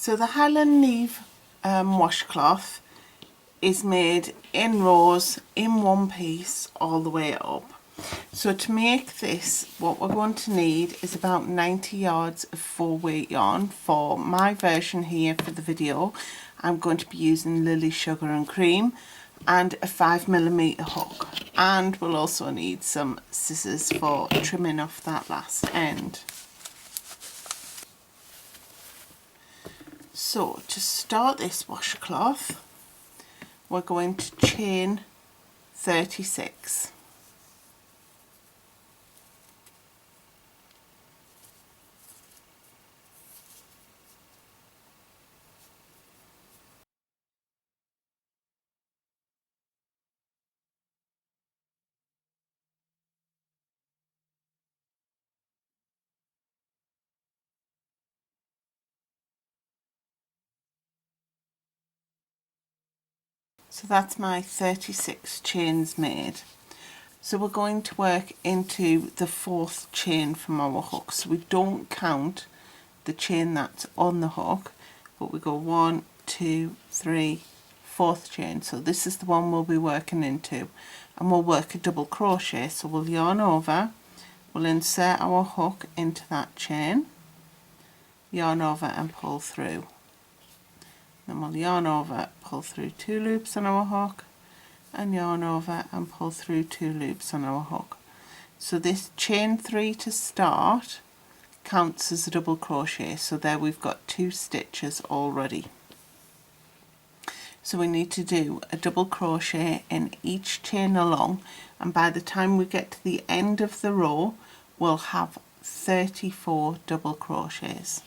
So the Highland Neamh washcloth is made in rows in one piece all the way up. So to make this, what we're going to need is about 90 yards of 4-weight yarn. For my version here for the video, I'm going to be using Lily Sugar and Cream and a 5mm hook, and we'll also need some scissors for trimming off that last end. So to start this washcloth, we're going to chain 36. So that's my 36 chains made. So we're going to work into the 4th chain from our hook. So we don't count the chain that's on the hook, but we go 1, 2, 3, 4th chain. So this is the one we'll be working into, and we'll work a double crochet. So we'll yarn over, we'll insert our hook into that chain, yarn over and pull through. Then we'll yarn over, pull through 2 loops on our hook, and yarn over and pull through 2 loops on our hook. So this chain 3 to start counts as a double crochet. So there we've got 2 stitches already. So we need to do a double crochet in each chain along, and by the time we get to the end of the row we'll have 34 double crochets.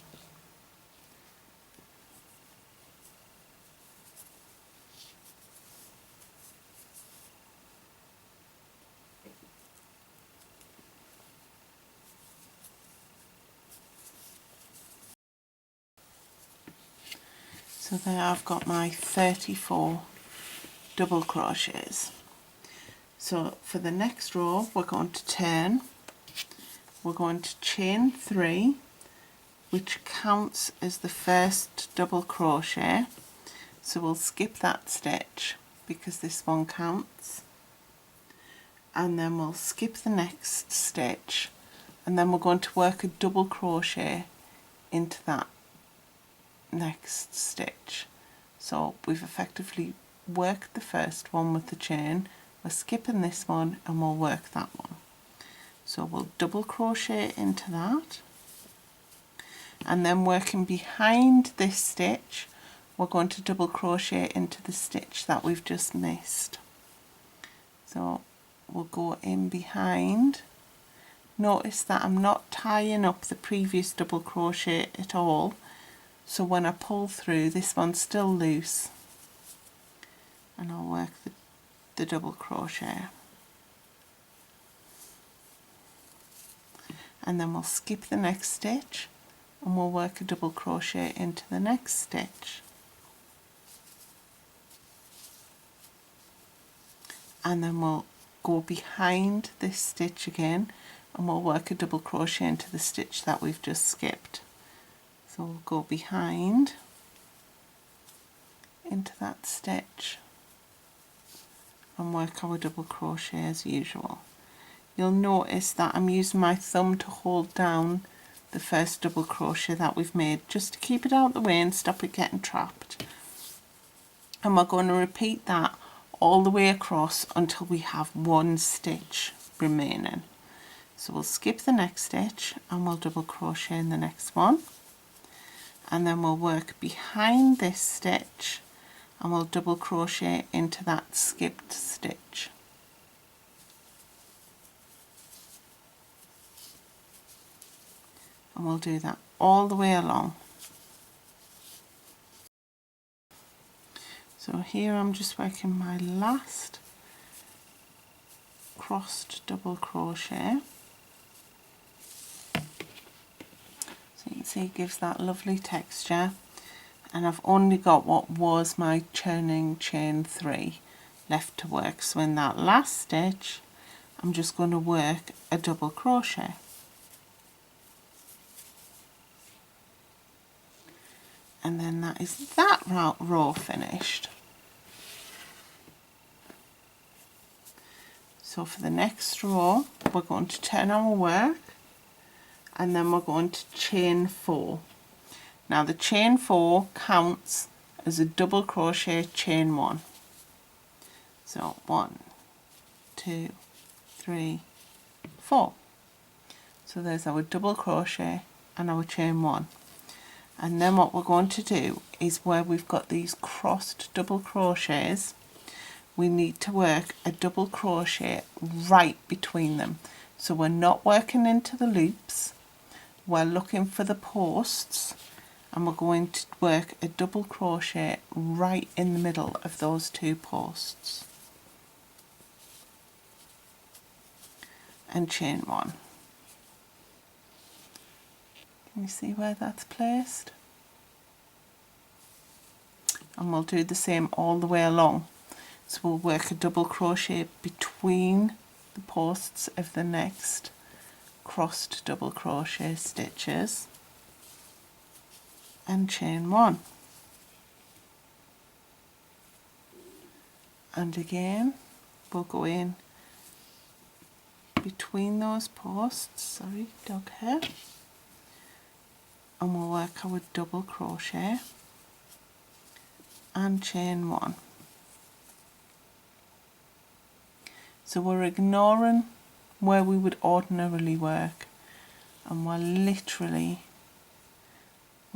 So there I've got my 34 double crochets. So for the next row we're going to turn, we're going to chain 3, which counts as the first double crochet. So we'll skip that stitch because this one counts, and then we'll skip the next stitch, and then we're going to work a double crochet into that next stitch. So we've effectively worked the first one with the chain, we're skipping this one and we'll work that one. So we'll double crochet into that, and then working behind this stitch we're going to double crochet into the stitch that we've just missed. So we'll go in behind. Notice that I'm not tying up the previous double crochet at all, so when I pull through this one's still loose, and I'll work the double crochet, and then we'll skip the next stitch and we'll work a double crochet into the next stitch, and then we'll go behind this stitch again and we'll work a double crochet into the stitch that we've just skipped. So we'll go behind into that stitch and work our double crochet as usual. You'll notice that I'm using my thumb to hold down the first double crochet that we've made, just to keep it out of the way and stop it getting trapped. And we're going to repeat that all the way across until we have 1 stitch remaining. So we'll skip the next stitch and we'll double crochet in the next one, and then we'll work behind this stitch and we'll double crochet into that skipped stitch. And we'll do that all the way along. So here I'm just working my last crossed double crochet. So you can see it gives that lovely texture, and I've only got what was my churning chain 3 left to work. So in that last stitch I'm just going to work a double crochet, And then that is that row finished. So for the next row, we're going to turn our work and then we're going to chain 4. Now the chain 4 counts as a double crochet chain 1. So 1, 2, 3, 4. So there's our double crochet and our chain 1. And then what we're going to do is where we've got these crossed double crochets, we need to work a double crochet right between them. So we're not working into the loops, we're looking for the posts, and we're going to work a double crochet right in the middle of those 2 posts. And chain 1. Can you see where that's placed? And we'll do the same all the way along. So we'll work a double crochet between the posts of the next crossed double crochet stitches and chain 1. And again we'll go in between those posts, sorry, dog hair, and we'll work our double crochet and chain 1. So we're ignoring where we would ordinarily work, and we're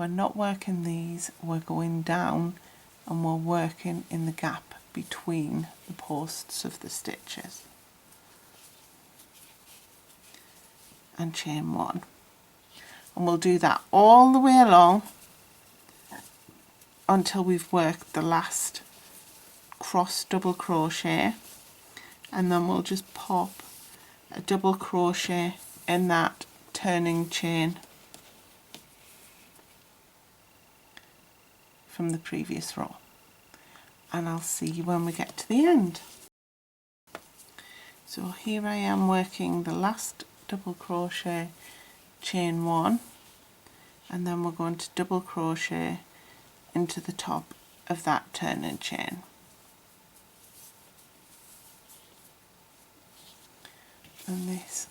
not working these, we're going down and we're working in the gap between the posts of the stitches. And chain 1. And we'll do that all the way along until we've worked the last cross double crochet, and then we'll just pop a double crochet in that turning chain from the previous row, and I'll see you when we get to the end. So here I am working the last double crochet, chain 1, and then we're going to double crochet into the top of that turning chain. And this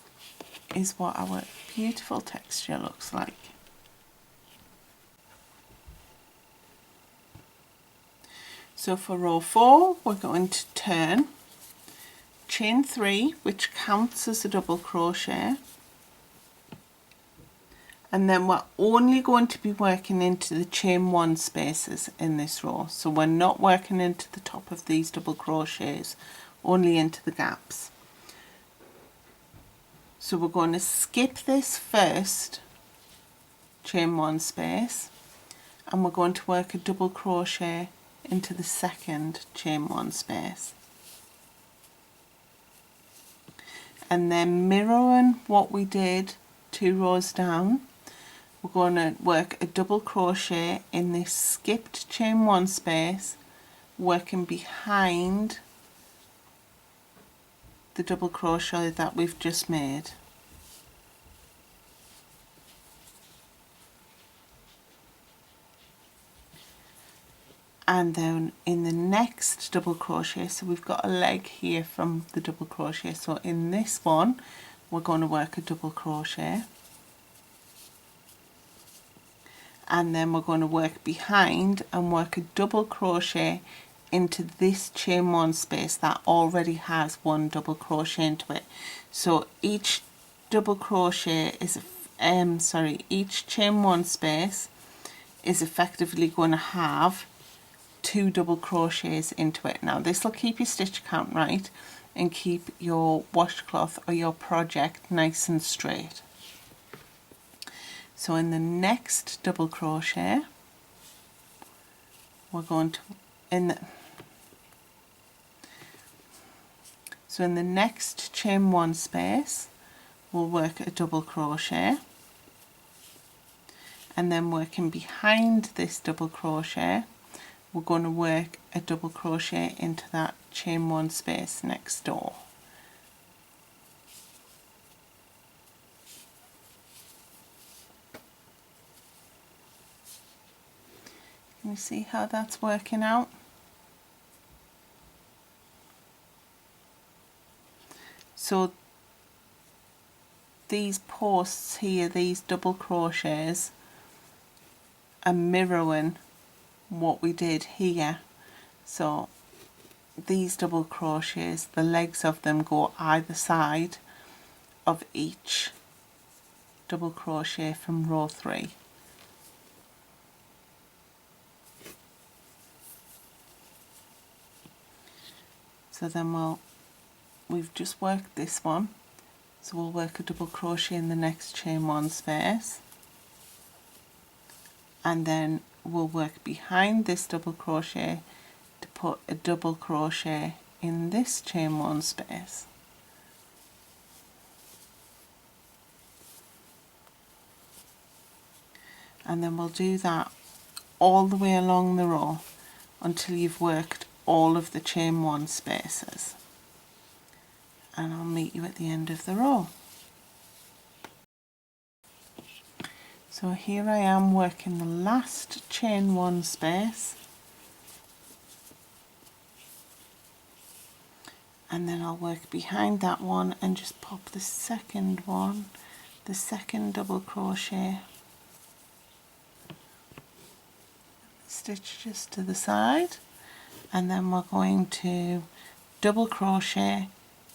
is what our beautiful texture looks like. So for row 4 we're going to turn, chain 3, which counts as a double crochet, and then we're only going to be working into the chain 1 spaces in this row. So we're not working into the top of these double crochets, only into the gaps. So we're going to skip this first chain 1 space, and we're going to work a double crochet into the second chain 1 space. And then mirroring what we did 2 rows down, we're going to work a double crochet in this skipped chain 1 space, working behind the double crochet that we've just made. And then in the next double crochet, so we've got a leg here from the double crochet, so in this one we're going to work a double crochet, and then we're going to work behind and work a double crochet into this chain 1 space that already has 1 double crochet into it. So each double crochet is each chain 1 space is effectively going to have 2 double crochets into it. Now this will keep your stitch count right and keep your washcloth or your project nice and straight. So in the next double crochet we're going to in the next chain 1 space we'll work a double crochet, and then working behind this double crochet we're going to work a double crochet into that chain 1 space next door. Can you see how that's working out? So these posts here, these double crochets, are mirroring what we did here. So these double crochets, the legs of them go either side of each double crochet from row 3. So then we've just worked this one, so we'll work a double crochet in the next chain 1 space, and then we'll work behind this double crochet to put a double crochet in this chain 1 space. And then we'll do that all the way along the row until you've worked all of the chain 1 spaces. And I'll meet you at the end of the row. So here I am working the last chain 1 space, and then I'll work behind that one and just pop the second one, the second double crochet, stitch just to the side, and then we're going to double crochet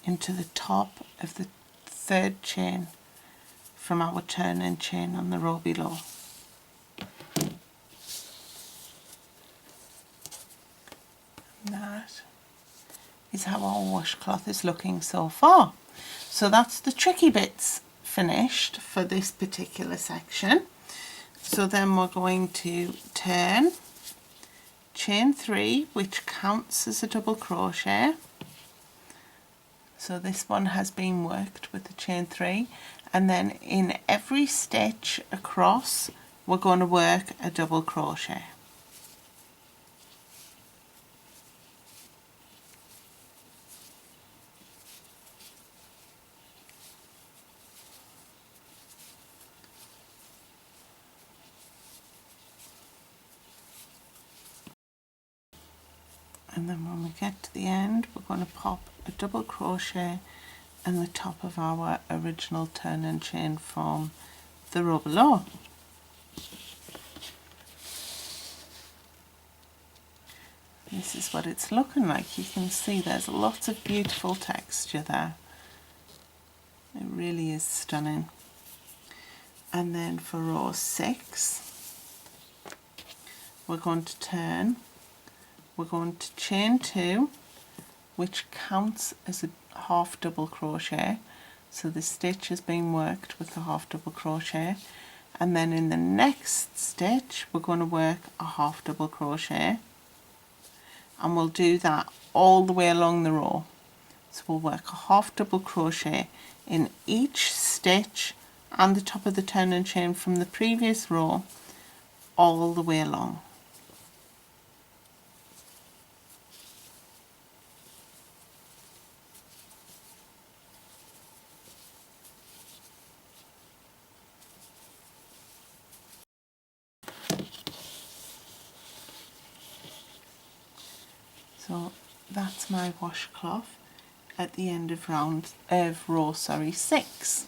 into the top of the 3rd chain from our turning chain on the row below. And that is how our washcloth is looking so far. So that's the tricky bits finished for this particular section. So then we're going to turn, chain 3, which counts as a double crochet. So this one has been worked with the chain 3, and then in every stitch across we're going to work a double crochet. And then when we get to the end, we're going to pop a double crochet in the top of our original turning chain from the row below. This is what it's looking like. You can see there's lots of beautiful texture there. It really is stunning. And then for row 6, we're going to turn, we're going to chain 2, which counts as a half double crochet. So the stitch has been worked with a half double crochet, and then in the next stitch we're going to work a half double crochet, and we'll do that all the way along the row. So we'll work a half double crochet in each stitch and the top of the turning chain from the previous row all the way along. So that's my washcloth at the end of row 6.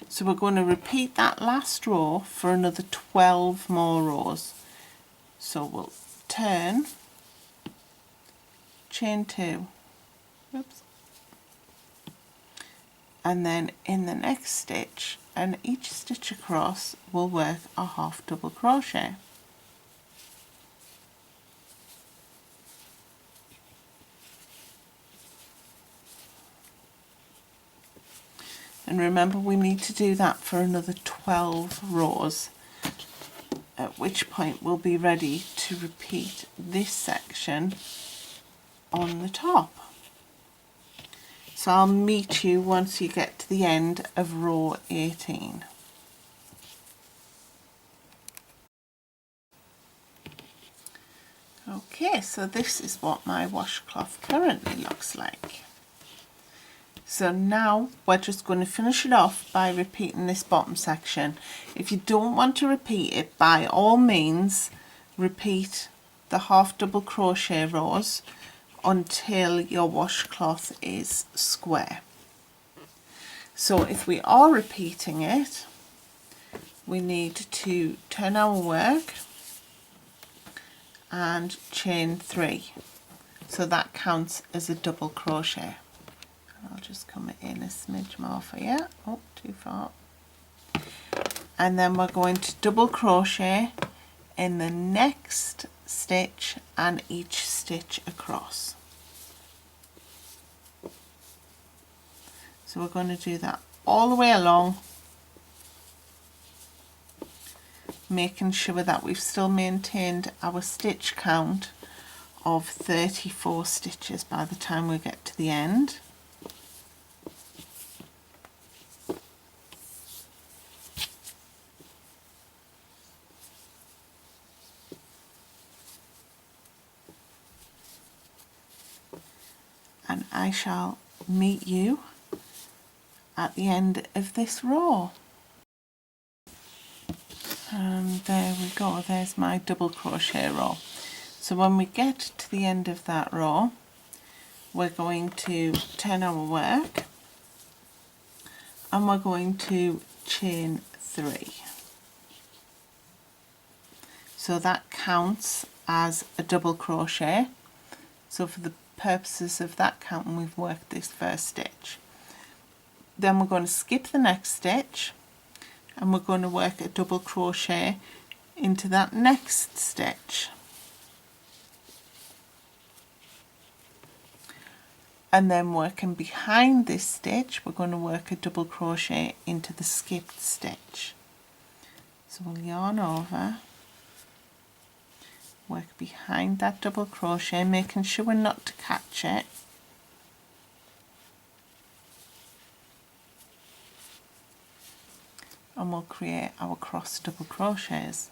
So we're going to repeat that last row for another 12 more rows. So we'll turn, chain 2, oops, and then in the next stitch and each stitch across we'll work a half double crochet. And remember, we need to do that for another 12 rows, at which point we'll be ready to repeat this section on the top. So I'll meet you once you get to the end of row 18. Okay, so this is what my washcloth currently looks like. So now we're just going to finish it off by repeating this bottom section. If you don't want to repeat it, by all means repeat the half double crochet rows until your washcloth is square. So if we are repeating it, we need to turn our work and chain 3, so that counts as a double crochet. I'll just come in a smidge more for you. Oh, too far. And then we're going to double crochet in the next stitch and each stitch across. So we're going to do that all the way along, making sure that we've still maintained our stitch count of 34 stitches by the time we get to the end. And I shall meet you at the end of this row. And there we go, there's my double crochet row. So when we get to the end of that row, we're going to turn our work and we're going to chain 3. So that counts as a double crochet. So for the purposes of that counting, we've worked this first stitch. Then we're going to skip the next stitch and we're going to work a double crochet into that next stitch. And then working behind this stitch, we're going to work a double crochet into the skipped stitch. So we'll yarn over, work behind that double crochet, making sure not to catch it. And we'll create our cross double crochets.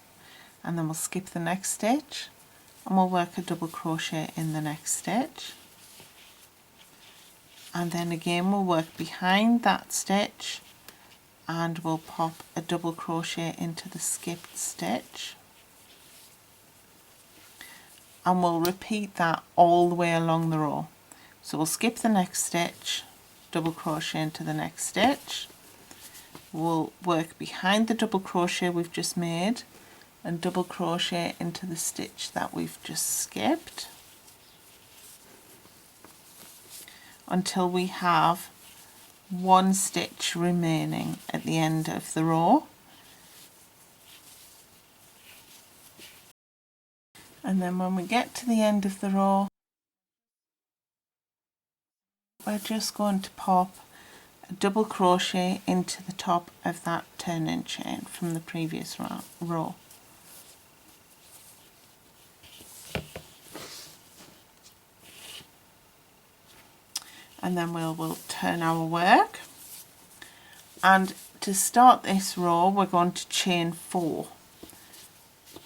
And then we'll skip the next stitch and we'll work a double crochet in the next stitch. And then again we'll work behind that stitch and we'll pop a double crochet into the skipped stitch. And we'll repeat that all the way along the row. So we'll skip the next stitch, double crochet into the next stitch. We'll work behind the double crochet we've just made and double crochet into the stitch that we've just skipped until we have 1 stitch remaining at the end of the row. And then when we get to the end of the row, we're just going to pop a double crochet into the top of that turn-in chain from the previous row. And then we'll turn our work, and to start this row we're going to chain 4.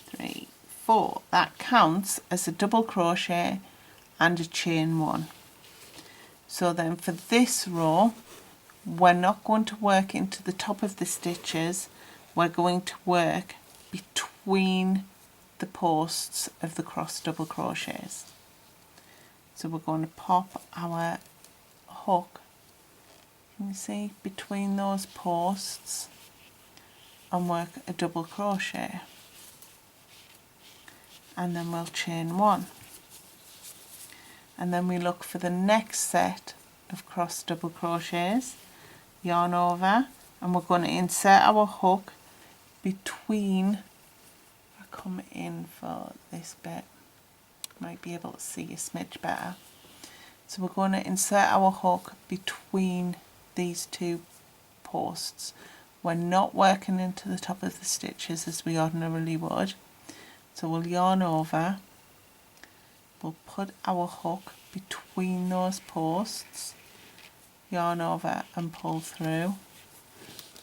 3, 4. That counts as a double crochet and a chain 1. So then for this row we're not going to work into the top of the stitches, we're going to work between the posts of the cross double crochets. So we're going to pop our hook, can you see, between those posts and work a double crochet, and then we'll chain 1, and then we look for the next set of cross double crochets, yarn over, and we're going to insert our hook between, I come in for this bit, might be able to see a smidge better. So we're going to insert our hook between these 2 posts. We're not working into the top of the stitches as we ordinarily would. So we'll yarn over, we'll put our hook between those posts, yarn over and pull through,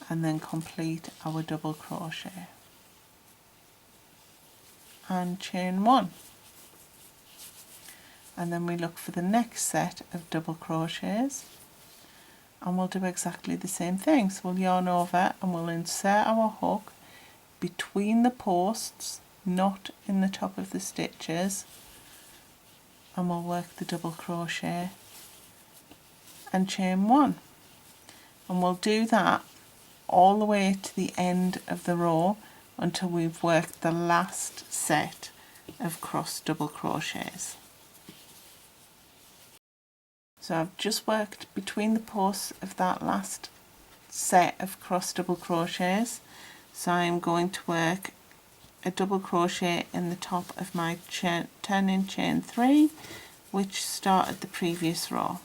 and then complete our double crochet and chain 1. And then we look for the next set of double crochets, and we'll do exactly the same thing. So we'll yarn over and we'll insert our hook between the posts, not in the top of the stitches, and we'll work the double crochet and chain one, and we'll do that all the way to the end of the row until we've worked the last set of cross double crochets. So I've just worked between the posts of that last set of cross double crochets, so I'm going to work a double crochet in the top of my turning chain 3, which started the previous row,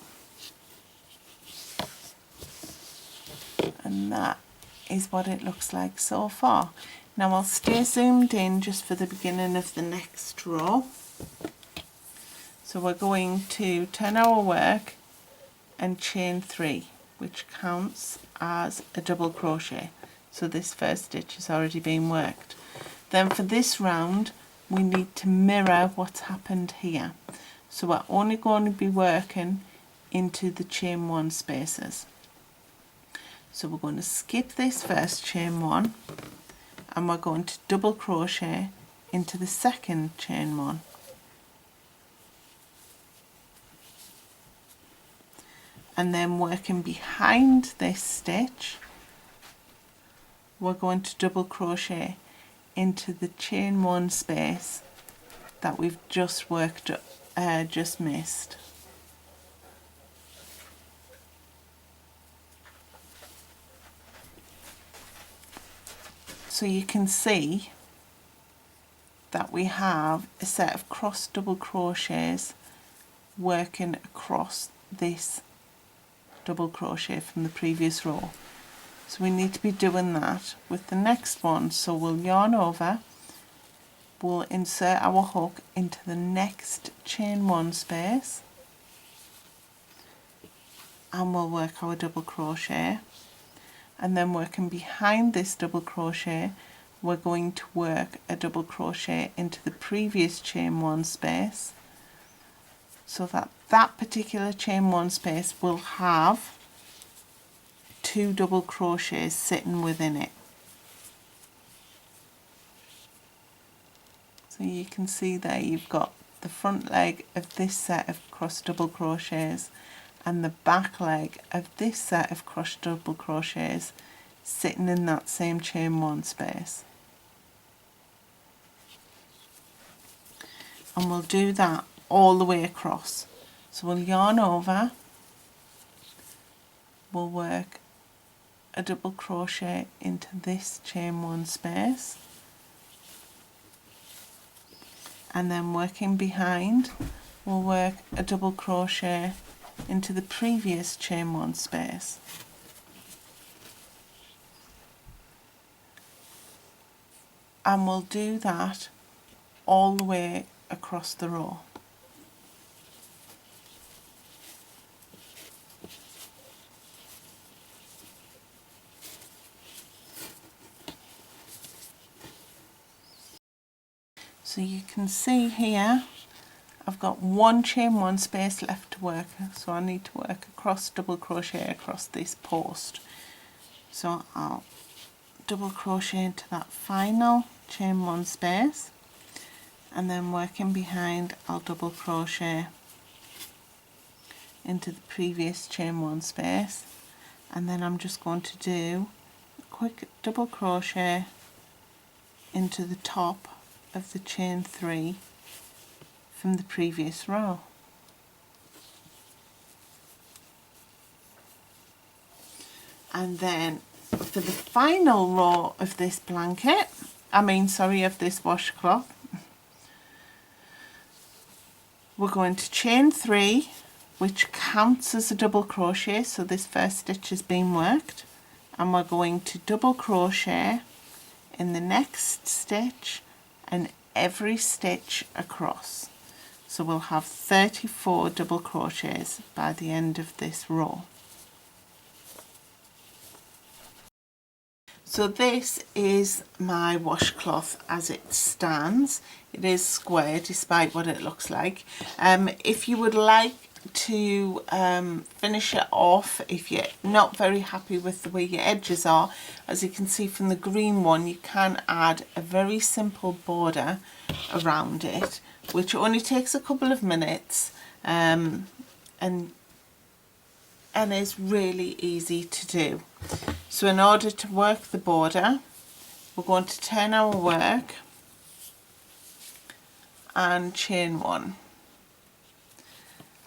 and that is what it looks like so far. Now I'll stay zoomed in just for the beginning of the next row. So we're going to turn our work and chain 3, which counts as a double crochet. So this first stitch has already been worked. Then for this round we need to mirror what's happened here. So we're only going to be working into the chain 1 spaces. So we're going to skip this first chain 1 and we're going to double crochet into the second chain 1. And then working behind this stitch, we're going to double crochet into the chain 1 space that we've just worked just missed. So you can see that we have a set of cross double crochets working across this double crochet from the previous row. So we need to be doing that with the next one. So we'll yarn over, we'll insert our hook into the next chain 1 space, and we'll work our double crochet, and then working behind this double crochet we're going to work a double crochet into the previous chain 1 space, so that that particular chain 1 space will have 2 double crochets sitting within it. So you can see there you've got the front leg of this set of cross double crochets and the back leg of this set of cross double crochets sitting in that same chain 1 space. And we'll do that all the way across. So we'll yarn over, we'll work a double crochet into this chain 1 space, and then working behind we'll work a double crochet into the previous chain 1 space, and we'll do that all the way across the row. So you can see here I've got 1 chain 1 space left to work, so I need to work a cross double crochet across this post. So I'll double crochet into that final chain 1 space, and then working behind I'll double crochet into the previous chain 1 space, and then I'm just going to do a quick double crochet into the top of the chain 3 from the previous row. And then for the final row of this blanket, of this washcloth, we're going to chain 3, which counts as a double crochet, so this first stitch has been worked, and we're going to double crochet in the next stitch and every stitch across. So we'll have 34 double crochets by the end of this row. So this is my washcloth as it stands. It is square despite what it looks like. If you would like to finish it off, if you're not very happy with the way your edges are, as you can see from the green one, you can add a very simple border around it, which only takes a couple of minutes and is really easy to do. So in order to work the border, we're going to turn our work and chain one,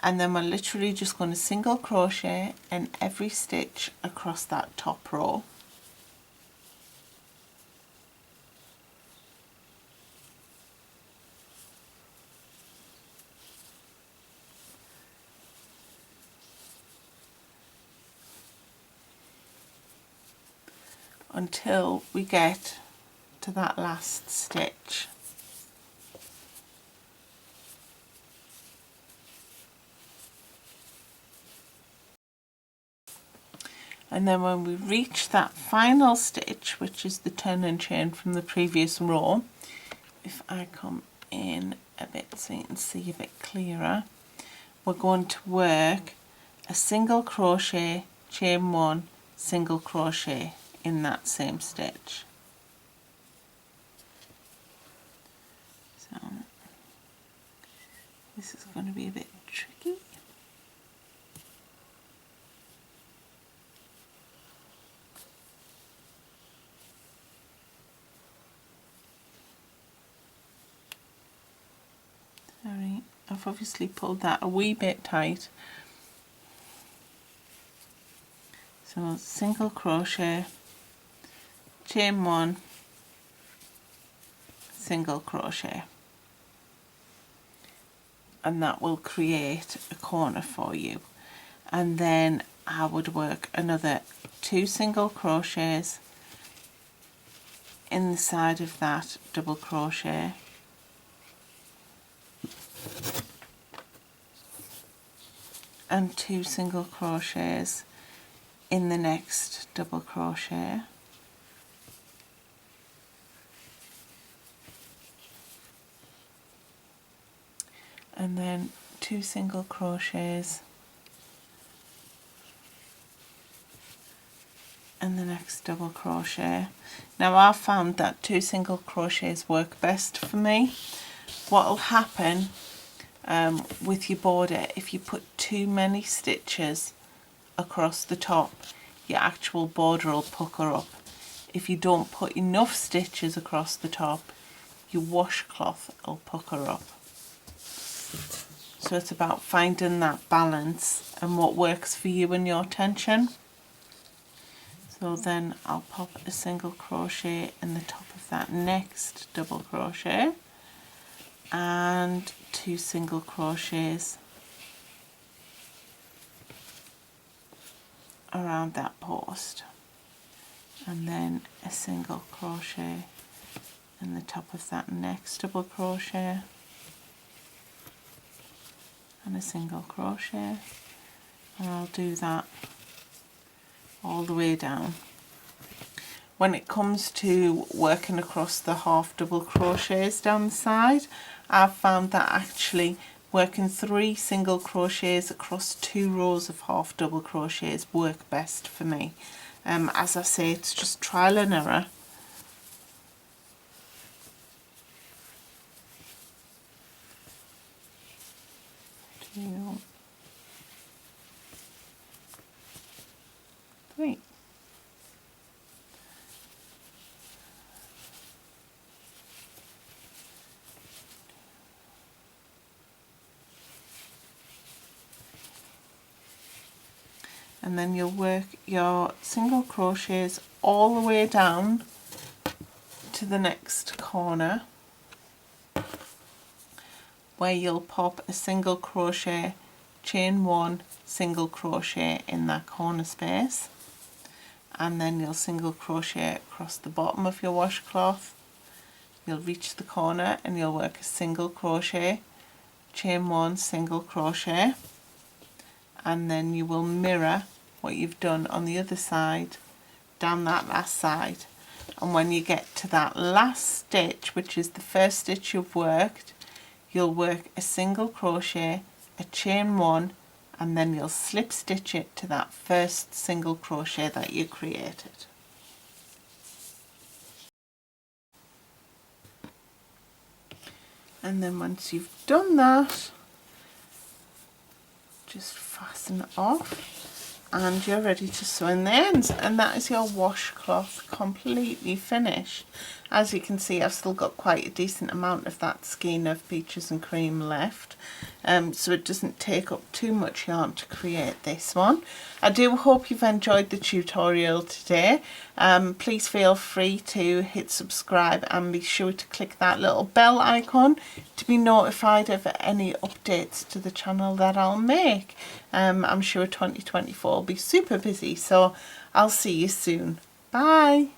and then we're literally just going to single crochet in every stitch across that top row. Until we get to that last stitch. And then when we reach that final stitch, which is the turn and chain from the previous row, if I come in a bit so you can see a bit clearer, we're going to work a single crochet, chain one, single crochet in that same stitch. So this is going to be a bit tricky. Sorry, I've obviously pulled that a wee bit tight. So single crochet, chain one, single crochet, and that will create a corner for you. And then I would work another 2 single crochets in the side of that double crochet, and 2 single crochets in the next double crochet, and then 2 single crochets in the next double crochet. Now I've found that 2 single crochets work best for me. What will happen with your border, if you put too many stitches across the top, your actual border will pucker up. If you don't put enough stitches across the top, your washcloth will pucker up. So it's about finding that balance and what works for you and your tension. So then I'll pop a single crochet in the top of that next double crochet and 2 single crochets around that post, and then a single crochet in the top of that next double crochet and a single crochet, and I'll do that all the way down. When it comes to working across the half double crochets down the side, I've found that actually working 3 single crochets across 2 rows of half double crochets work best for me. As I say, it's just trial and error. Two, 3. And then you'll work your single crochets all the way down to the next corner, where you'll pop a single crochet, chain one, single crochet in that corner space, and then you'll single crochet across the bottom of your washcloth. You'll reach the corner and you'll work a single crochet, chain one, single crochet, and then you will mirror what you've done on the other side down that last side. And when you get to that last stitch, which is the first stitch you've worked, you'll work a single crochet, a chain one, and then you'll slip stitch it to that first single crochet that you created. And then once you've done that, just fasten it off and you're ready to sew in the ends, and that is your washcloth completely finished. As you can see, I've still got quite a decent amount of that skein of peaches and cream left, so it doesn't take up too much yarn to create this one. I do hope you've enjoyed the tutorial today. Please feel free to hit subscribe and be sure to click that little bell icon to be notified of any updates to the channel that I'll make. I'm sure 2024 will be super busy, so I'll see you soon. Bye!